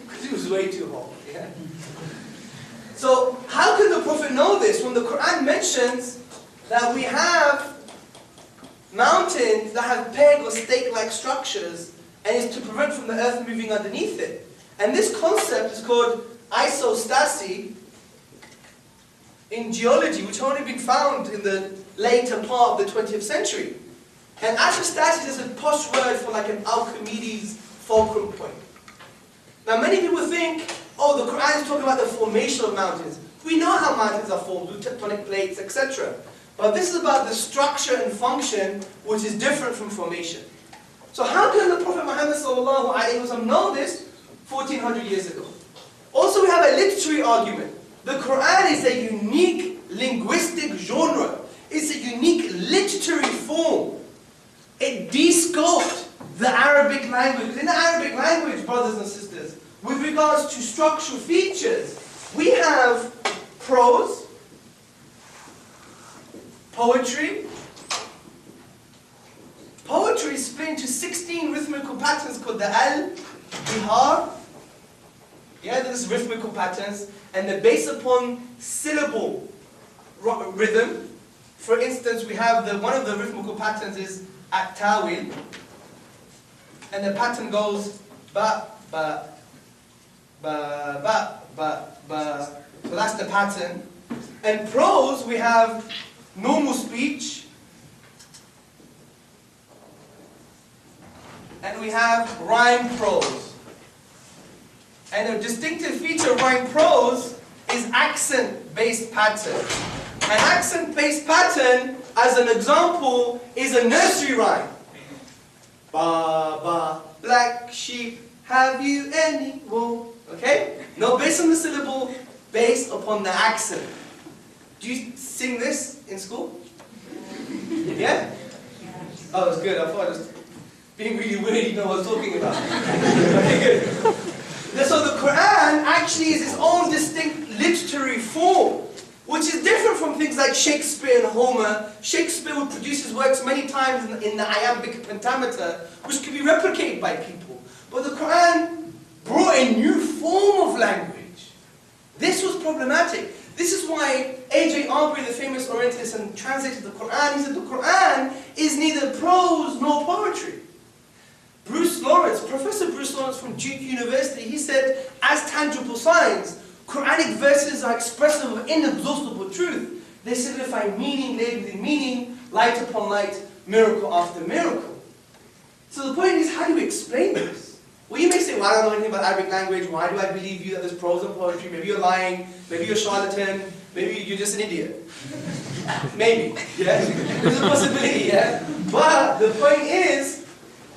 Speaker 1: because it was way too hot. Yeah? So how can the Prophet know this when the Quran mentions that we have mountains that have peg or stake-like structures, and is to prevent from the earth moving underneath it. And this concept is called isostasy in geology, which only been found in the later part of the 20th century. And isostasy is a posh word for like an Archimedes fulcrum point. Now many people think, oh, the Quran is talking about the formation of mountains. We know how mountains are formed with tectonic plates, etc. But this is about the structure and function, which is different from formation. So how can the Prophet Muhammad ﷺ know this 1400 years ago? Also, we have a literary argument. The Quran is a unique linguistic genre. It's a unique literary form. It de-scoped the Arabic language. In the Arabic language, brothers and sisters, with regards to structural features, we have prose, poetry. Poetry is split into 16 rhythmical patterns called the al-bihar. Yeah, these rhythmical patterns, and they're based upon syllable rhythm. For instance, we have one of the rhythmical patterns is at-tawil, and the pattern goes ba ba ba ba ba ba. So that's the pattern. And prose, we have normal speech, and we have rhyme prose. And a distinctive feature of rhyme prose is accent-based pattern. An accent-based pattern, as an example, is a nursery rhyme. Ba ba, black sheep, have you any wool? Okay? Not based on the syllable, based upon the accent. Do you sing this in school? Yeah? Oh, that's good. I thought I was being really weird, you know what I was talking about. Okay, good. So the Quran actually is its own distinct literary form, which is different from things like Shakespeare and Homer. Shakespeare would produce his works many times in the iambic pentameter, which could be replicated by people. But the Quran brought a new form of language. This was problematic. This is why A.J. Arbery, the famous Orientalist, and translated the Quran, he said the Quran is neither prose nor poetry. Professor Bruce Lawrence from Duke University, he said, as tangible signs, Quranic verses are expressive of inexhaustible truth. They signify meaning, labeling meaning, light upon light, miracle after miracle. So the point is, how do you explain this? Well, you may say, well, I don't know anything about Arabic language. Why do I believe you that there's prose and poetry? Maybe you're lying. Maybe you're a charlatan. Maybe you're just an idiot. Maybe, yeah? There's a possibility, yeah? But the point is,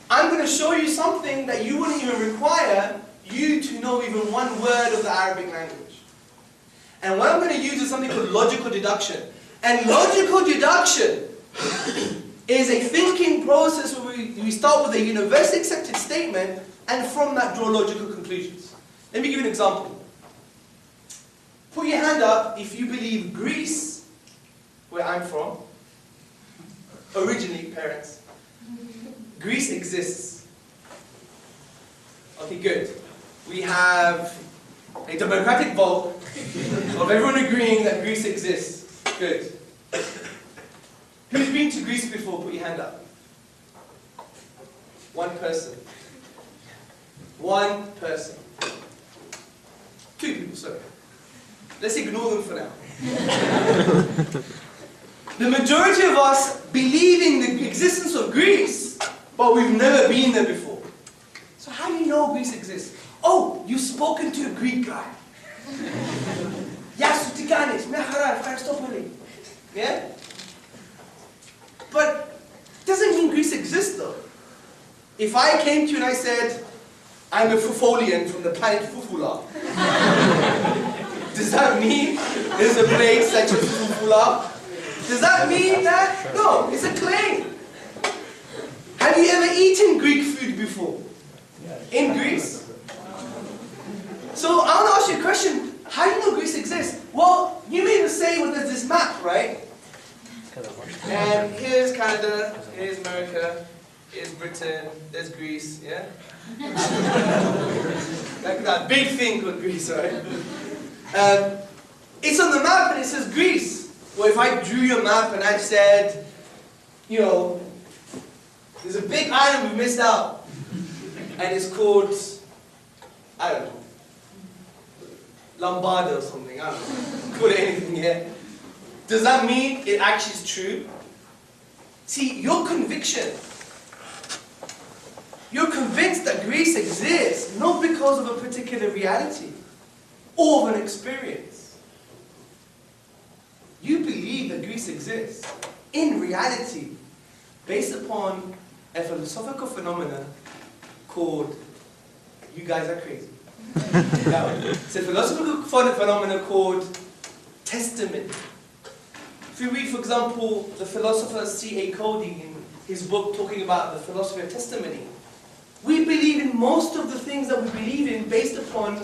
Speaker 1: I'm going to show you something that you wouldn't even require you to know even one word of the Arabic language. And what I'm going to use is something called logical deduction. And logical deduction is a thinking process where we start with a universally accepted statement and from that draw logical conclusions. Let me give you an example. Put your hand up if you believe Greece, where I'm from, originally, parents, Greece exists. Okay, good. We have a democratic vote of everyone agreeing that Greece exists. Good. Who's been to Greece before? Put your hand up. One person. One person. Two people, sorry. Let's ignore them for now. The majority of us believe in the existence of Greece, but we've never been there before. So how do you know Greece exists? Oh, you've spoken to a Greek guy. Yeah? But it doesn't mean Greece exists though. If I came to you and I said, I'm a Fufolian from the planet Fufula, does that mean there's a place such as Fufula? Does that mean that? No, it's a claim. Have you ever eaten Greek food before? In Greece? So I want to ask you a question. How do you know Greece exists? Well, you may even say, well, there's this map, right? And here's Canada, here's America, here's Britain, there's Greece, yeah? Like that big thing called Greece, right? It's on the map and it says Greece. Well, if I drew your map and I said, you know, There's a big island we missed out. And it's called, I don't know, Lombardo or something, I don't know. Call it anything here. Does that mean it actually is true? See, your conviction, you're convinced that Greece exists not because of a particular reality or of an experience. You believe that Greece exists in reality based upon a philosophical phenomenon called, you guys are crazy. No, it's a philosophical phenomenon called testimony. If you read, for example, the philosopher C.A. Cody in his book talking about the philosophy of testimony, we believe in most of the things that we believe in based upon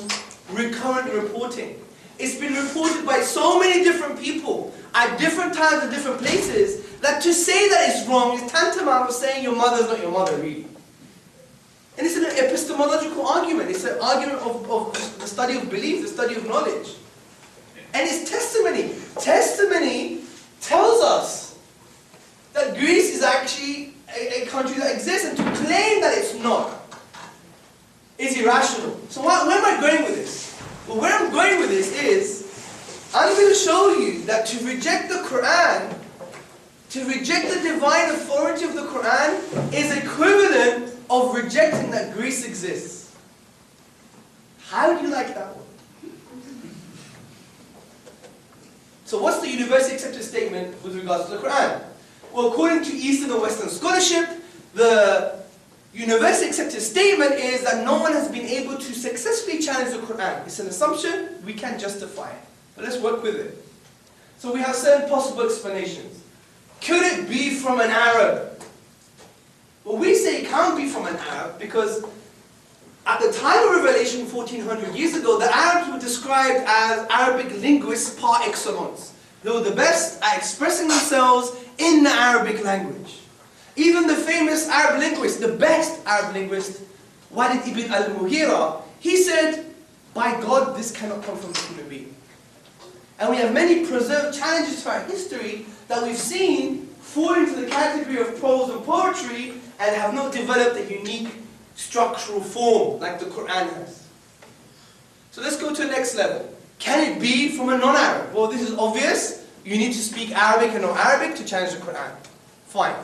Speaker 1: recurrent reporting. It's been reported by so many different people at different times and different places that to say that it's wrong is tantamount to saying your mother's not your mother, really. And it's an epistemological argument. It's an argument of the study of belief, the study of knowledge. And it's testimony. Testimony tells us that Greece is actually a country that exists, and to claim that it's not is irrational. So where am I going with this? Well, where I'm going with this is, I'm going to show you that to reject the Quran, to reject the divine authority of the Quran, is equivalent of rejecting that Greece exists. How do you like that one? So what's the universally accepted statement with regards to the Quran? Well, according to Eastern and Western scholarship, the universally accepted statement is that no one has been able to successfully challenge the Quran. It's an assumption, we can justify it. But let's work with it. So we have certain possible explanations. Could it be from an Arab? Well, we say it can't be from an Arab because at the time of revelation 1400 years ago, the Arabs were described as Arabic linguists par excellence. They were the best at expressing themselves in the Arabic language. Even the famous Arab linguist, the best Arab linguist, Walid ibn al-Mughira, he said, by God, this cannot come from a human being. And we have many preserved challenges throughout history that we've seen fall into the category of prose and poetry and have not developed a unique structural form like the Quran has. So let's go to the next level. Can it be from a non-Arab? Well, this is obvious. You need to speak Arabic and not Arabic to challenge the Quran. Fine.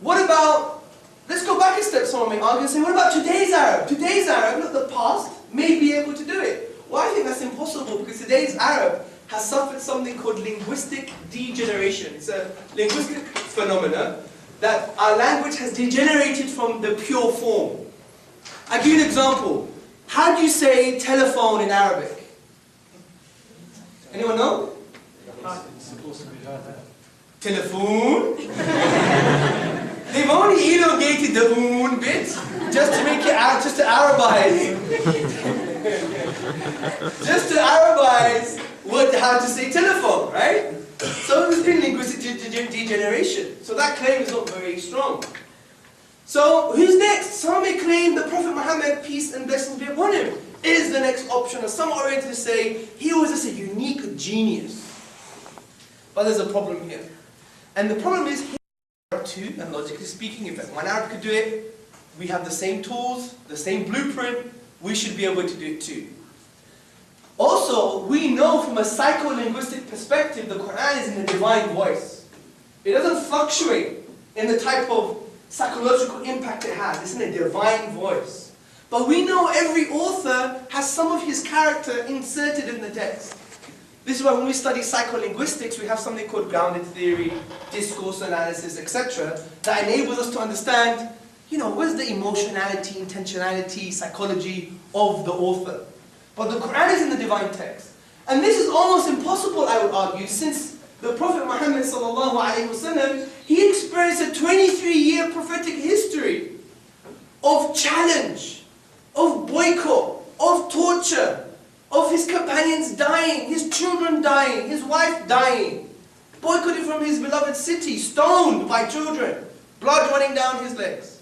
Speaker 1: What about, let's go back a step, someone may argue and say, what about today's Arab? Today's Arab, not the past, may be able to do it. Well, I think that's impossible because today's Arab has suffered something called linguistic degeneration. It's a linguistic phenomenon that our language has degenerated from the pure form. I'll give you an example. How do you say telephone in Arabic? Anyone know? Telephone. They've only elongated the oon bit just to make it out, just to Arabize. Just to Arabize how to say telephone, right? So there's been linguistic degeneration. So that claim is not very strong. So who's next? Some may claim that Prophet Muhammad, peace and blessings be upon him, is the next option. Or some Orientalists say he was just a unique genius. But there's a problem here. And the problem is, Arab too, and logically speaking, if one Arab could do it, we have the same tools, the same blueprint, we should be able to do it too. Also, we know from a psycholinguistic perspective, the Quran is in a divine voice. It doesn't fluctuate in the type of psychological impact it has. It's in a divine voice. But we know every author has some of his character inserted in the text. This is why when we study psycholinguistics, we have something called grounded theory, discourse analysis, etc. that enables us to understand, where's the emotionality, intentionality, psychology of the author. But the Quran is in the divine text. And this is almost impossible, I would argue, since the Prophet Muhammad ﷺ, he experienced a 23-year prophetic history of challenge, of boycott, of torture, of his companions dying, his children dying, his wife dying, boycotted from his beloved city, stoned by children, blood running down his legs.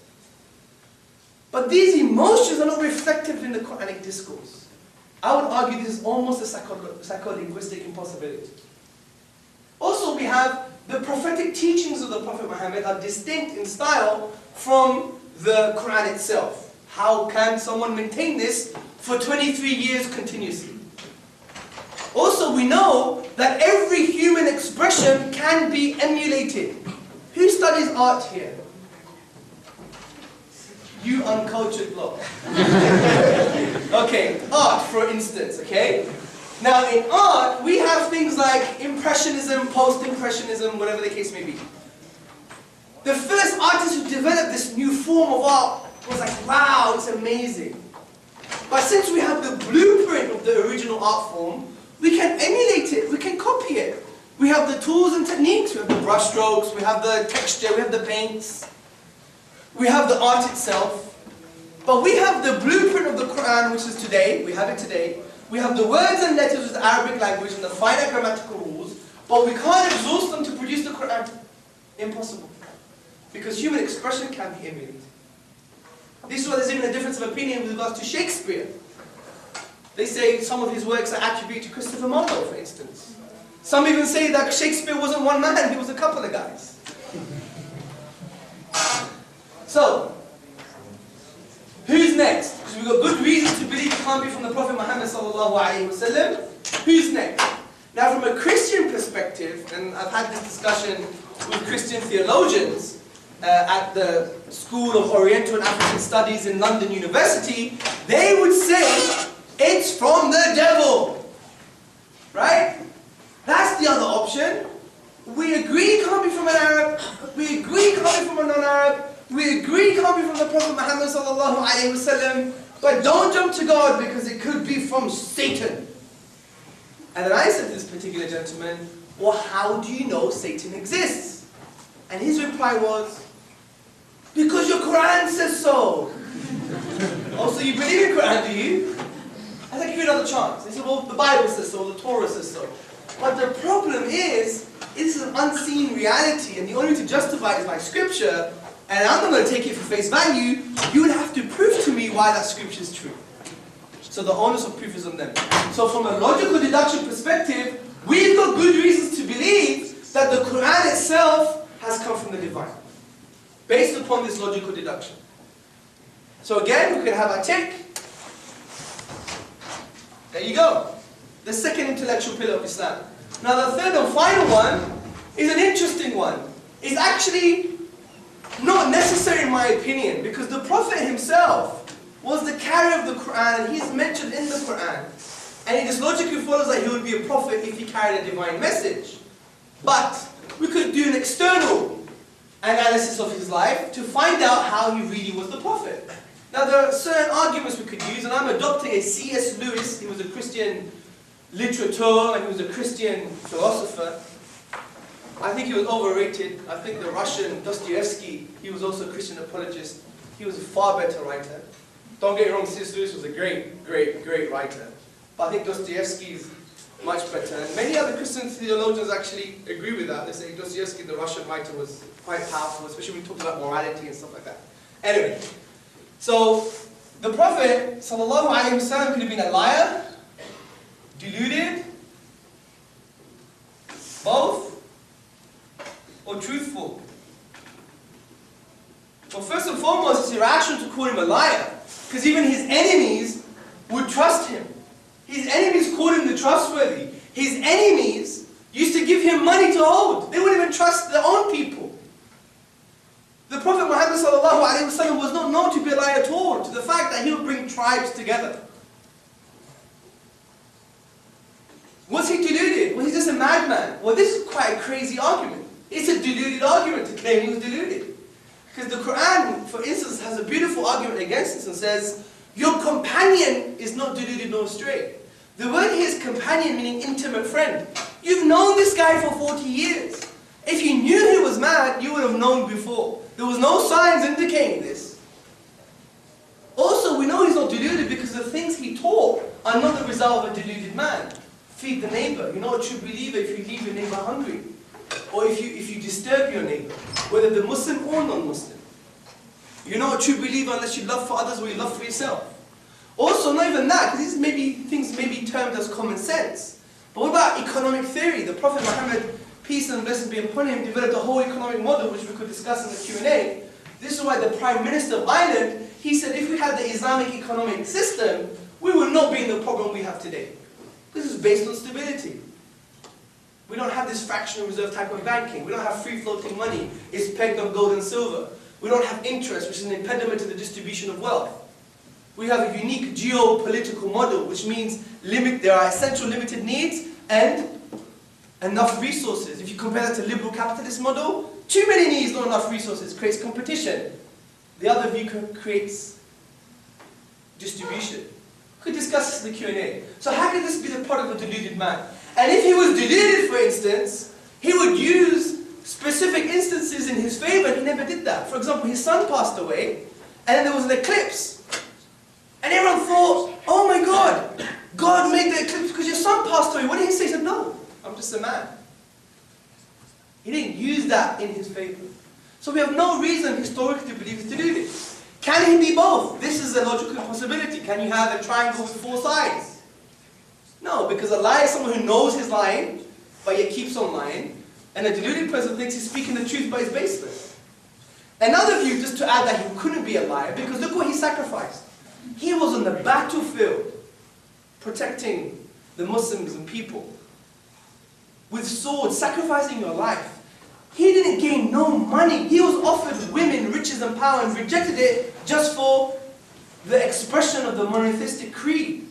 Speaker 1: But these emotions are not reflected in the Quranic discourse. I would argue this is almost a psycholinguistic impossibility. Also, we have the prophetic teachings of the Prophet Muhammad are distinct in style from the Quran itself. How can someone maintain this for 23 years continuously? Also, we know that every human expression can be emulated. Who studies art here? You uncultured block. Okay, art for instance, okay? Now in art, we have things like Impressionism, Post-Impressionism, whatever the case may be. The first artist who developed this new form of art was like, wow, it's amazing. But since we have the blueprint of the original art form, we can emulate it, we can copy it. We have the tools and techniques, we have the brush strokes, we have the texture, we have the paints, we have the art itself. But we have the blueprint of the Quran, which is today, we have it today. We have the words and letters of the Arabic language and the finite grammatical rules, but we can't exhaust them to produce the Quran. Impossible. Because human expression can be emulated. This is why there's even a difference of opinion with regards to Shakespeare. They say some of his works are attributed to Christopher Marlowe, for instance. Some even say that Shakespeare wasn't one man, he was a couple of guys. So, who's next? Because we've got good reason to believe it can't be from the Prophet Muhammad sallallahu alaihi wasallam. Who's next? Now from a Christian perspective, and I've had this discussion with Christian theologians at the School of Oriental and African Studies in London University, they would say, it's from the devil. Right? That's the other option. We agree it can't be from an Arab, we agree it can't be from a non-Arab, we agree it can't be from the Prophet Muhammad sallallahu alaihi wasallam, but don't jump to God because it could be from Satan. And then I said to this particular gentleman, well, how do you know Satan exists? And his reply was, because your Quran says so. Oh, so you believe in Quran, do you? I said, give you another chance. He said, well, the Bible says so, the Torah says so. But the problem is, this is an unseen reality, and the only way to justify it is by scripture, and I'm not going to take it for face value. You would have to prove to me why that scripture is true. So the onus of proof is on them. So from a logical deduction perspective, we've got good reasons to believe that the Quran itself has come from the divine, based upon this logical deduction. So again, we can have our tick. There you go. The second intellectual pillar of Islam. Now the third and final one is an interesting one. It's actually not necessary in my opinion, because the Prophet himself was the carrier of the Quran, and he's mentioned in the Quran. And it just logically follows that he would be a prophet if he carried a divine message. But we could do an external analysis of his life to find out how he really was the prophet. Now there are certain arguments we could use, and I'm adopting a C.S. Lewis. He was a Christian literateur and he was a Christian philosopher. I think he was overrated. I think the Russian Dostoevsky, he was also a Christian apologist. He was a far better writer. Don't get me wrong, C.S. Lewis was a great, great, great writer. But I think Dostoevsky is much better. And many other Christian theologians actually agree with that. They say Dostoevsky, the Russian writer, was quite powerful, especially when he talks about morality and stuff like that. Anyway, so the Prophet sallallahu alaihi wasallam could have been a liar, deluded, both, or truthful. Well, first and foremost, it's irrational to call him a liar, because even his enemies would trust him. His enemies called him the trustworthy. His enemies used to give him money to hold. They wouldn't even trust their own people. The Prophet Muhammad ﷺ was not known to be a liar at all, to the fact that he would bring tribes together. Was he deluded? Was he just a madman? Well, this is quite a crazy argument. It's a deluded argument to claim he was deluded. Because the Quran, for instance, has a beautiful argument against this and says, your companion is not deluded nor astray. The word here is companion, meaning intimate friend. You've known this guy for 40 years. If you knew he was mad, you would have known before. There was no signs indicating this. Also, we know he's not deluded because the things he taught are not the result of a deluded man. Feed the neighbor. You're not a true believer if you leave your neighbor hungry. Or if you disturb your neighbor, whether they're Muslim or non-Muslim. You're not a true believer unless you love for others or you love for yourself. Also, not even that, because things may be termed as common sense. But what about economic theory? The Prophet Muhammad, peace and blessings be upon him, developed a whole economic model which we could discuss in the Q&A. This is why the Prime Minister of Ireland, he said if we had the Islamic economic system, we would not be in the problem we have today. This is based on stability. We don't have this fractional reserve type of banking. We don't have free-floating money. It's pegged on gold and silver. We don't have interest, which is an impediment to the distribution of wealth. We have a unique geopolitical model, which means there are essential limited needs and enough resources. If you compare that to liberal capitalist model, too many needs, not enough resources, creates competition. The other view creates distribution. We could discuss this in the Q&A. So how can this be the product of a deluded man? And if he was deluded, for instance, he would use specific instances in his favor, and he never did that. For example, his son passed away, and then there was an eclipse. And everyone thought, oh my God, God made the eclipse because your son passed away. What did he say? He said, no, I'm just a man. He didn't use that in his favor. So we have no reason historically to believe he's deluded. Can he be both? This is a logical possibility. Can you have a triangle with 4 sides? No, because a liar is someone who knows he's lying, but yet keeps on lying. And a deluded person thinks he's speaking the truth, but is baseless. Another view, just to add that he couldn't be a liar, because look what he sacrificed. He was on the battlefield, protecting the Muslims and people. With swords, sacrificing your life. He didn't gain no money. He was offered women, riches and power and rejected it just for the expression of the monotheistic creed.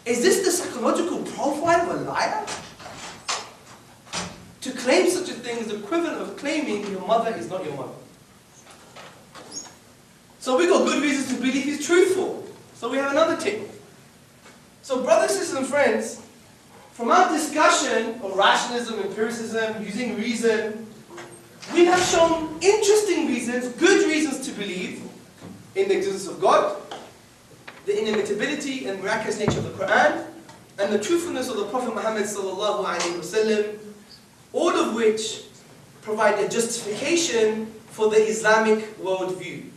Speaker 1: Is this the psychological profile of a liar? To claim such a thing is the equivalent of claiming your mother is not your mother. So we got good reasons to believe he's truthful. So we have another tip. So brothers, sisters and friends, from our discussion of rationalism, empiricism, using reason, we have shown interesting reasons, good reasons to believe in the existence of God, the inimitability and miraculous nature of the Quran, and the truthfulness of the Prophet Muhammad sallallahu alaihi wasallam, all of which provide a justification for the Islamic worldview.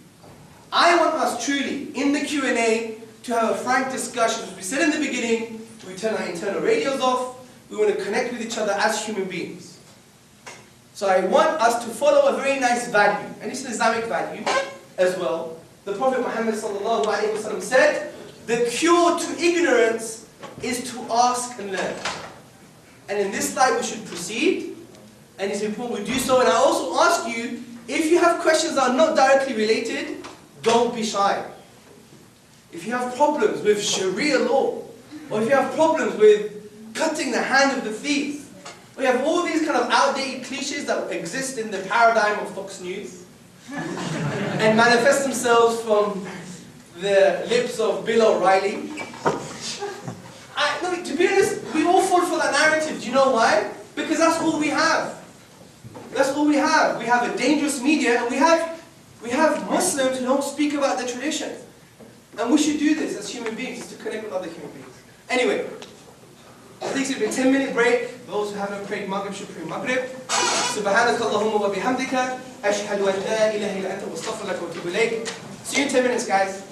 Speaker 1: I want us truly, in the Q&A, to have a frank discussion. As we said in the beginning, we turn our internal radios off. We want to connect with each other as human beings. So I want us to follow a very nice value, and it's an Islamic value as well. The Prophet Muhammad sallallahu alaihi wasallam said, the cure to ignorance is to ask and learn. And in this light we should proceed, and it's important we do so. And I also ask you, if you have questions that are not directly related, don't be shy. If you have problems with Sharia law, or if you have problems with cutting the hand of the thief, or you have all these kind of outdated cliches that exist in the paradigm of Fox News, and manifest themselves from the lips of Bill O'Reilly. No, to be honest, we all fall for that narrative. Do you know why? Because that's all we have. That's all we have. We have a dangerous media, and we have Muslims who don't speak about the tradition. And we should do this as human beings, to connect with other human beings. Anyway, I think it'll be a 10-minute break. Those who haven't prayed Maghrib should pray Maghrib. Subhanaka Allahumma wa bihamdika. Ashhadu an la ilaha illa anta wa astaghfiruka wa atubu ilayk. See you in 10 minutes, guys.